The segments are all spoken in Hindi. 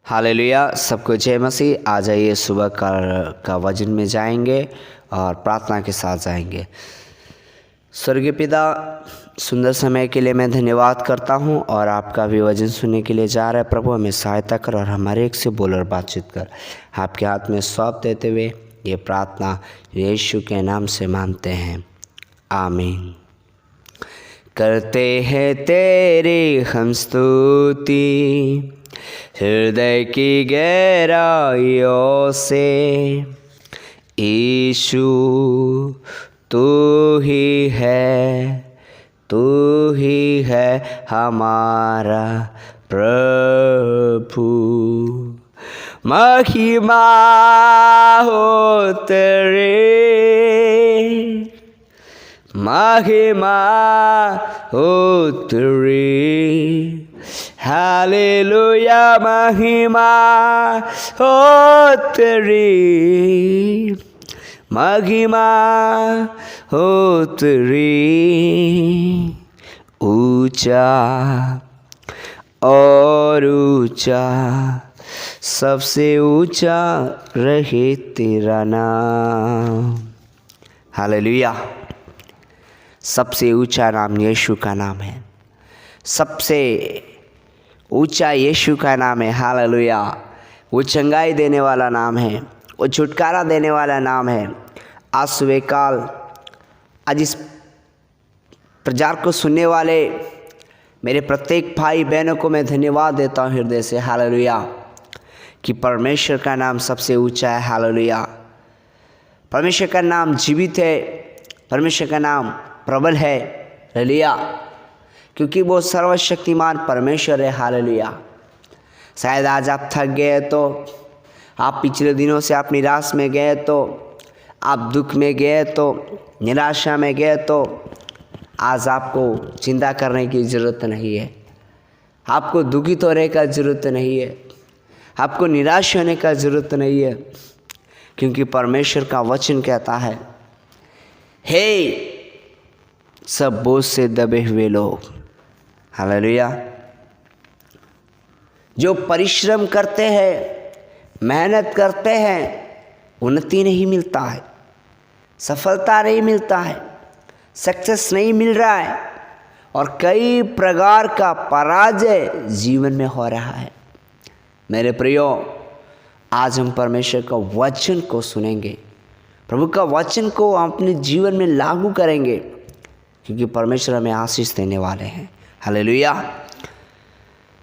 हालेलुया, सबको जय मसीह। आ जाइए, सुबह का वचन में जाएंगे और प्रार्थना के साथ जाएंगे। स्वर्गीय पिता, सुंदर समय के लिए मैं धन्यवाद करता हूं और आपका भी वचन सुनने के लिए जा रहा है। प्रभु हमें सहायता कर और हमारे एक से बोल और बातचीत कर। आपके हाथ में सौंप देते हुए ये प्रार्थना यीशु के नाम से मांगते हैं, आमीन। करते हैं तेरी हम स्तुति हृदय की गहराइयों से, यीशु तू ही है हमारा प्रभु। महिमा हो तेरी, महिमा हो तेरी, हालेलुया। महिमा हो तेरी, महिमा हो तेरी। ऊंचा और ऊंचा, सबसे ऊंचा रहे तेरा नाम। हालेलुया। सबसे ऊंचा नाम यीशु का नाम है। सबसे ऊंचा यीशु का नाम है। हालेलुया। वो चंगाई देने वाला नाम है, वो छुटकारा देने वाला नाम है। आज सुबह काल, आज इस प्रचार को सुनने वाले मेरे प्रत्येक भाई बहनों को मैं धन्यवाद देता हूँ हृदय से। हालेलुया। कि परमेश्वर का नाम सबसे ऊंचा है। हालेलुया। परमेश्वर का नाम जीवित है, परमेश्वर का नाम प्रबल है। हालेलुया। क्योंकि वो सर्वशक्तिमान परमेश्वर है। हालेलुया। शायद आज आप थक गए तो, आप पिछले दिनों से आप निराश में गए तो, आप दुख में गए तो, निराशा में गए तो, आज आपको चिंता करने की ज़रूरत नहीं है। आपको दुखित होने का ज़रूरत नहीं है, आपको निराश होने का ज़रूरत नहीं है। क्योंकि परमेश्वर का वचन कहता है, हे सब बोझ से दबे हुए लोग, हालेलुया, जो परिश्रम करते हैं, मेहनत करते हैं, उन्नति नहीं मिलता है, सफलता नहीं मिलता है, सक्सेस नहीं मिल रहा है और कई प्रकार का पराजय जीवन में हो रहा है। मेरे प्रियो, आज हम परमेश्वर का वचन को सुनेंगे, प्रभु का वचन को हम अपने जीवन में लागू करेंगे, क्योंकि परमेश्वर हमें आशीष देने वाले हैं। हालेलुया।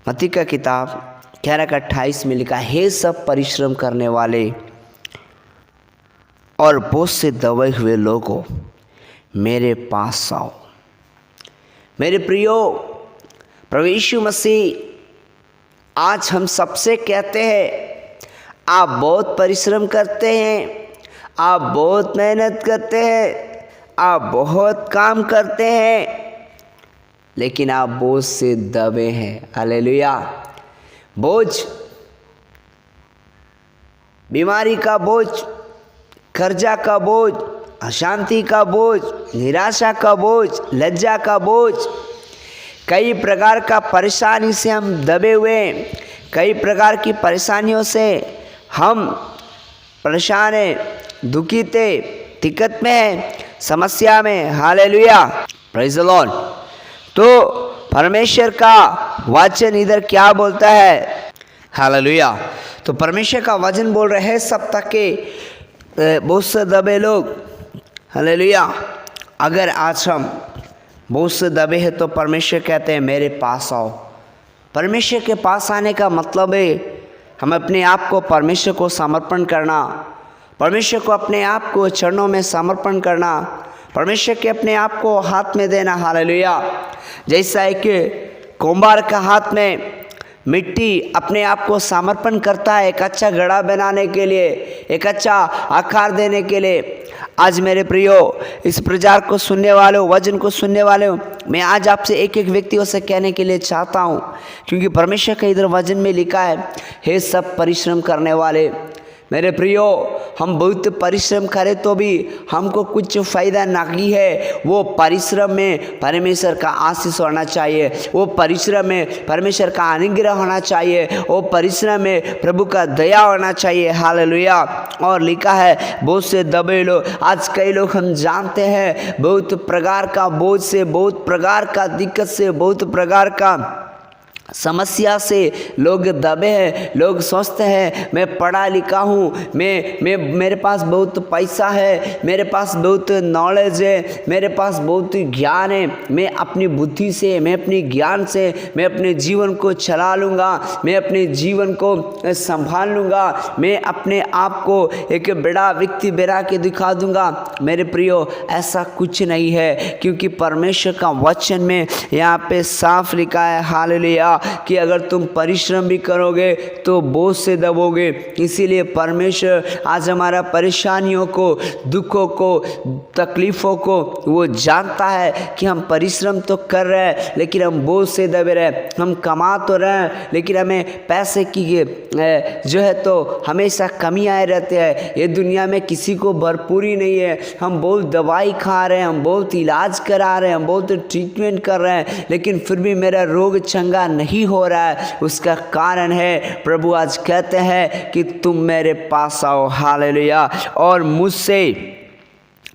मत्ती का किताब 11:28 में लिखा, हे सब परिश्रम करने वाले और बोझ से दबे हुए लोगों, मेरे पास आओ। मेरे प्रियो, प्रभु यीशु मसीह आज हम सबसे कहते हैं, आप बहुत परिश्रम करते हैं, आप बहुत मेहनत करते हैं, आप बहुत काम करते हैं, लेकिन आप बोझ से दबे हैं। हालेलुया। बोझ, बीमारी का बोझ, कर्जा का बोझ, अशांति का बोझ, निराशा का बोझ, लज्जा का बोझ, कई प्रकार का परेशानी से हम दबे हुए हैं। कई प्रकार की परेशानियों से हम परेशान हैं, दुखित हैं, दिक्कत में हैं, समस्या में। हालेलुया। Praise the Lord. तो परमेश्वर का वचन इधर क्या बोलता है? हालेलुया। तो परमेश्वर का वचन बोल रहे हैं, सब तक के बोझ से दबे लोग, हालेलुया। अगर आज हम बोझ से दबे हैं तो परमेश्वर कहते हैं, मेरे पास आओ। परमेश्वर के पास आने का मतलब है हम अपने आप को परमेश्वर को समर्पण करना, परमेश्वर को अपने आप को चरणों में समर्पण करना, परमेश्वर के अपने आप को हाथ में देना। हालेलुया। जैसा एक कुम्हार का हाथ में मिट्टी अपने आप को समर्पण करता है एक अच्छा घड़ा बनाने के लिए, एक अच्छा आकार देने के लिए। आज मेरे प्रियो, इस प्रचार को सुनने वाले हो, वचन को सुनने वाले हो, मैं आज आपसे एक एक व्यक्तियों से कहने के लिए चाहता हूँ, क्योंकि परमेश्वर का इधर वचन में लिखा है, हे सब परिश्रम करने वाले। मेरे प्रियो, हम बहुत परिश्रम करें तो भी हमको कुछ फ़ायदा नहीं है। वो परिश्रम में परमेश्वर का आशीष होना चाहिए, वो परिश्रम में परमेश्वर का अनुग्रह होना चाहिए, वो परिश्रम में प्रभु का दया होना चाहिए। हालेलुया। और लिखा है बहुत से दबे लोग, आज कई लोग हम जानते हैं बहुत प्रकार का बोझ से, बहुत प्रकार का दिक्कत से, बहुत प्रकार का समस्या से लोग दबे हैं। लोग सोचते हैं मैं पढ़ा लिखा हूँ, मैं मेरे पास बहुत पैसा है, मेरे पास बहुत नॉलेज है, मेरे पास बहुत ज्ञान है, मैं अपनी बुद्धि से, मैं अपनी ज्ञान से मैं अपने जीवन को चला लूँगा, मैं अपने जीवन को संभाल लूँगा, मैं अपने आप को एक बड़ा व्यक्ति बना के दिखा दूँगा। मेरे प्रियो, ऐसा कुछ नहीं है, क्योंकि परमेश्वर का वचन में यहाँ पे साफ लिखा है हालेलुया कि अगर तुम परिश्रम भी करोगे तो बोझ से दबोगे। इसीलिए परमेश्वर आज हमारा परेशानियों को, दुखों को, तकलीफ़ों को वो जानता है कि हम परिश्रम तो कर रहे हैं लेकिन हम बोझ से दबे रहे। हम कमा तो रहे हैं लेकिन हमें पैसे की जो है तो हमेशा कमी आए रहते हैं। ये दुनिया में किसी को भरपूरी नहीं है। हम बहुत दवाई खा रहे हैं, हम बहुत इलाज करा रहे हैं, हम बहुत ट्रीटमेंट कर रहे हैं, लेकिन फिर भी मेरा रोग चंगा नहीं हो रहा है। उसका कारण है प्रभु आज कहते हैं कि तुम मेरे पास आओ हालेलुया और मुझसे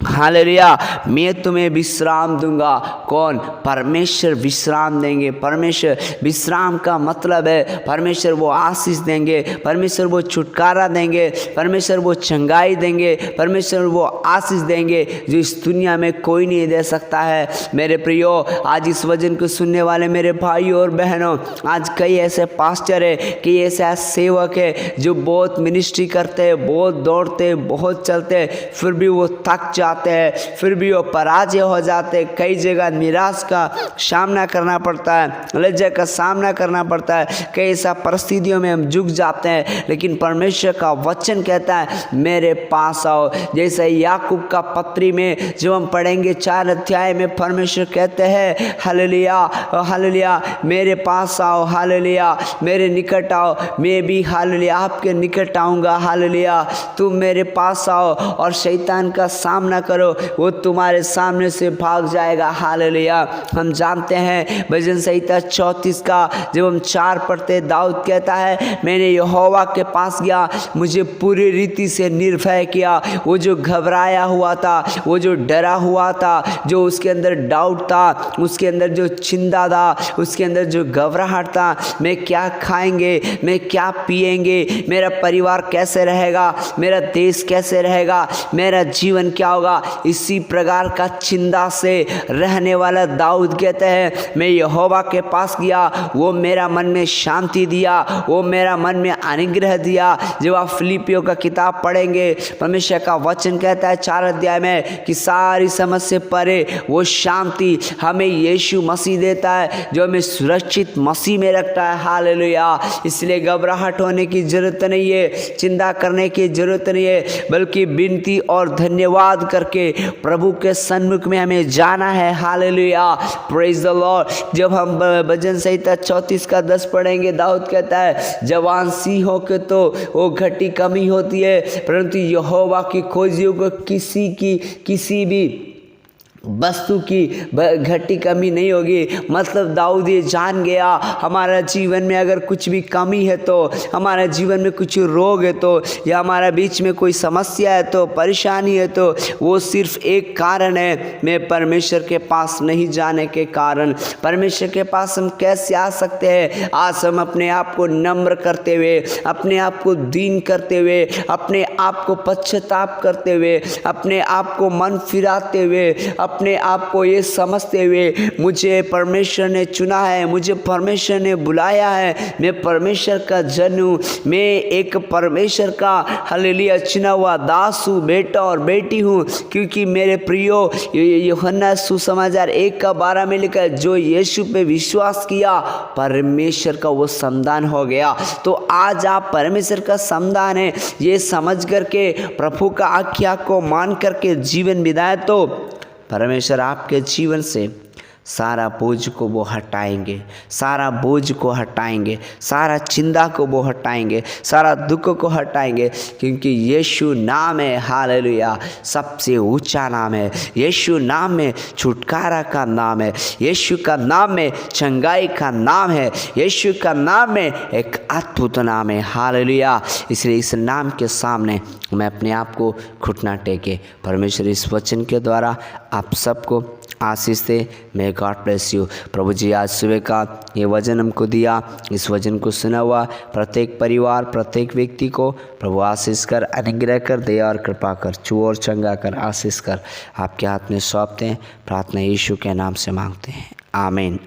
हालेलुया मैं तुम्हें विश्राम दूंगा। कौन? परमेश्वर विश्राम देंगे। परमेश्वर विश्राम का मतलब है परमेश्वर वो आशीष देंगे, परमेश्वर वो छुटकारा देंगे, परमेश्वर वो चंगाई देंगे, परमेश्वर वो आशीष देंगे जो इस दुनिया में कोई नहीं दे सकता है। मेरे प्रियो, आज इस वचन को सुनने वाले मेरे भाइयों और बहनों, आज कई ऐसे पास्टर है, कई ऐसे सेवक है जो बहुत मिनिस्ट्री करते हैं, बहुत दौड़ते हैं, बहुत चलते हैं, फिर भी वो थक जाते हैं, फिर भी वो पराजय हो जाते हैं। कई जगह निराश का सामना करना पड़ता है, लज्जा का सामना करना पड़ता है, कई ऐसा परिस्थितियों में हम झुक जाते हैं। लेकिन परमेश्वर का वचन कहता है मेरे पास आओ। जैसे याकूब का पत्री में जब हम पढ़ेंगे 4 अध्याय में परमेश्वर कहते हैं हालेलुया हालेलुया मेरे पास आओ, हालेलुया मेरे निकट आओ, मैं भी हालेलुया आपके निकट आऊँगा। हालेलुया तुम मेरे पास आओ और शैतान का सामना करो, वो तुम्हारे सामने से भाग जाएगा। हालेलुया। हम जानते हैं भजन संहिता 34 का जब हम 4 पढ़ते, दाऊद कहता है मैंने यहोवा के पास गया, मुझे पूरी रीति से निर्भय किया। वो जो घबराया हुआ था, वो जो डरा हुआ था, जो उसके अंदर डाउट था, उसके अंदर जो चिंता था, उसके अंदर जो घबराहट था, मैं क्या खाएंगे, मैं क्या पिएंगे, मेरा परिवार कैसे रहेगा, मेरा देश कैसे रहेगा, मेरा जीवन क्या होगा, इसी प्रकार का चिंता से रहने वाला दाऊद कहते हैं मैं यहोवा के पास गया, वो मेरा मन में शांति दिया, वो मेरा मन में अनुग्रह दिया। जब आप फिलिपियों का किताब पढ़ेंगे, परमेश्वर का वचन कहता है 4 अध्याय में कि सारी समझ से परे वो शांति हमें यीशु मसीह देता है, जो हमें सुरक्षित मसीह में रखता है। हालेलुया। इसलिए घबराहट होने की जरूरत नहीं है, चिंता करने की जरूरत नहीं है, बल्कि विनती और धन्यवाद करके प्रभु के सन्मुख में हमें जाना है। Hallelujah praise the Lord. जब हम भजन संहिता 34 का 10 पढ़ेंगे, दाऊद कहता है जवान सिंहों के तो वो घटी कमी होती है, परंतु यहोवा की खोजियों को किसी भी वस्तु की घटी कमी नहीं होगी। मतलब दाऊद ये जान गया हमारा जीवन में अगर कुछ भी कमी है, तो हमारा जीवन में कुछ रोग है, तो या हमारा बीच में कोई समस्या है, तो परेशानी है, तो वो सिर्फ एक कारण है, मैं परमेश्वर के पास नहीं जाने के कारण। परमेश्वर के पास हम कैसे आ सकते हैं? आज हम अपने आप को नम्र करते हुए, अपने आप को दीन करते हुए, अपने आप को पश्चाताप करते हुए, अपने आप को मन फिराते हुए, अपने आप को ये समझते हुए मुझे परमेश्वर ने चुना है, मुझे परमेश्वर ने बुलाया है, मैं परमेश्वर का जन हूँ, मैं एक परमेश्वर का हालेलुया चुना हुआ दास हूँ, बेटा और बेटी हूँ। क्योंकि मेरे प्रियो, यूहन्ना सुसमाचार 1:12 में लिखा है जो यीशु पे विश्वास किया परमेश्वर का वो संतान हो गया। तो आज आप परमेश्वर का संतान है, ये समझ करके प्रभु का आज्ञा को मान करके जीवन बिताए तो परमेश्वर आपके जीवन से सारा बोझ को वो हटाएंगे, सारा बोझ को हटाएंगे, सारा चिंता को वो हटाएंगे, सारा दुख को हटाएंगे, क्योंकि यीशु नाम है, हालेलुया, सबसे ऊंचा नाम है। यीशु नाम में छुटकारा का नाम है, यीशु का नाम में चंगाई का नाम है, यीशु का नाम में एक अद्भुत नाम है, हालेलुया। इसलिए इस नाम के सामने मैं अपने आप को घुटना टेके परमेश्वर इस वचन के द्वारा आप सबको आशीष दे। May God bless you. प्रभु जी आज सुबह का ये वचन हमको दिया, इस वचन को सुना हुआ प्रत्येक परिवार, प्रत्येक व्यक्ति को प्रभु आशीष कर, अनुग्रह कर, दया और कृपा कर, छू और चंगा कर, आशीष कर, आपके हाथ में सौंपते हैं। प्रार्थना यीशु के नाम से मांगते हैं, आमीन।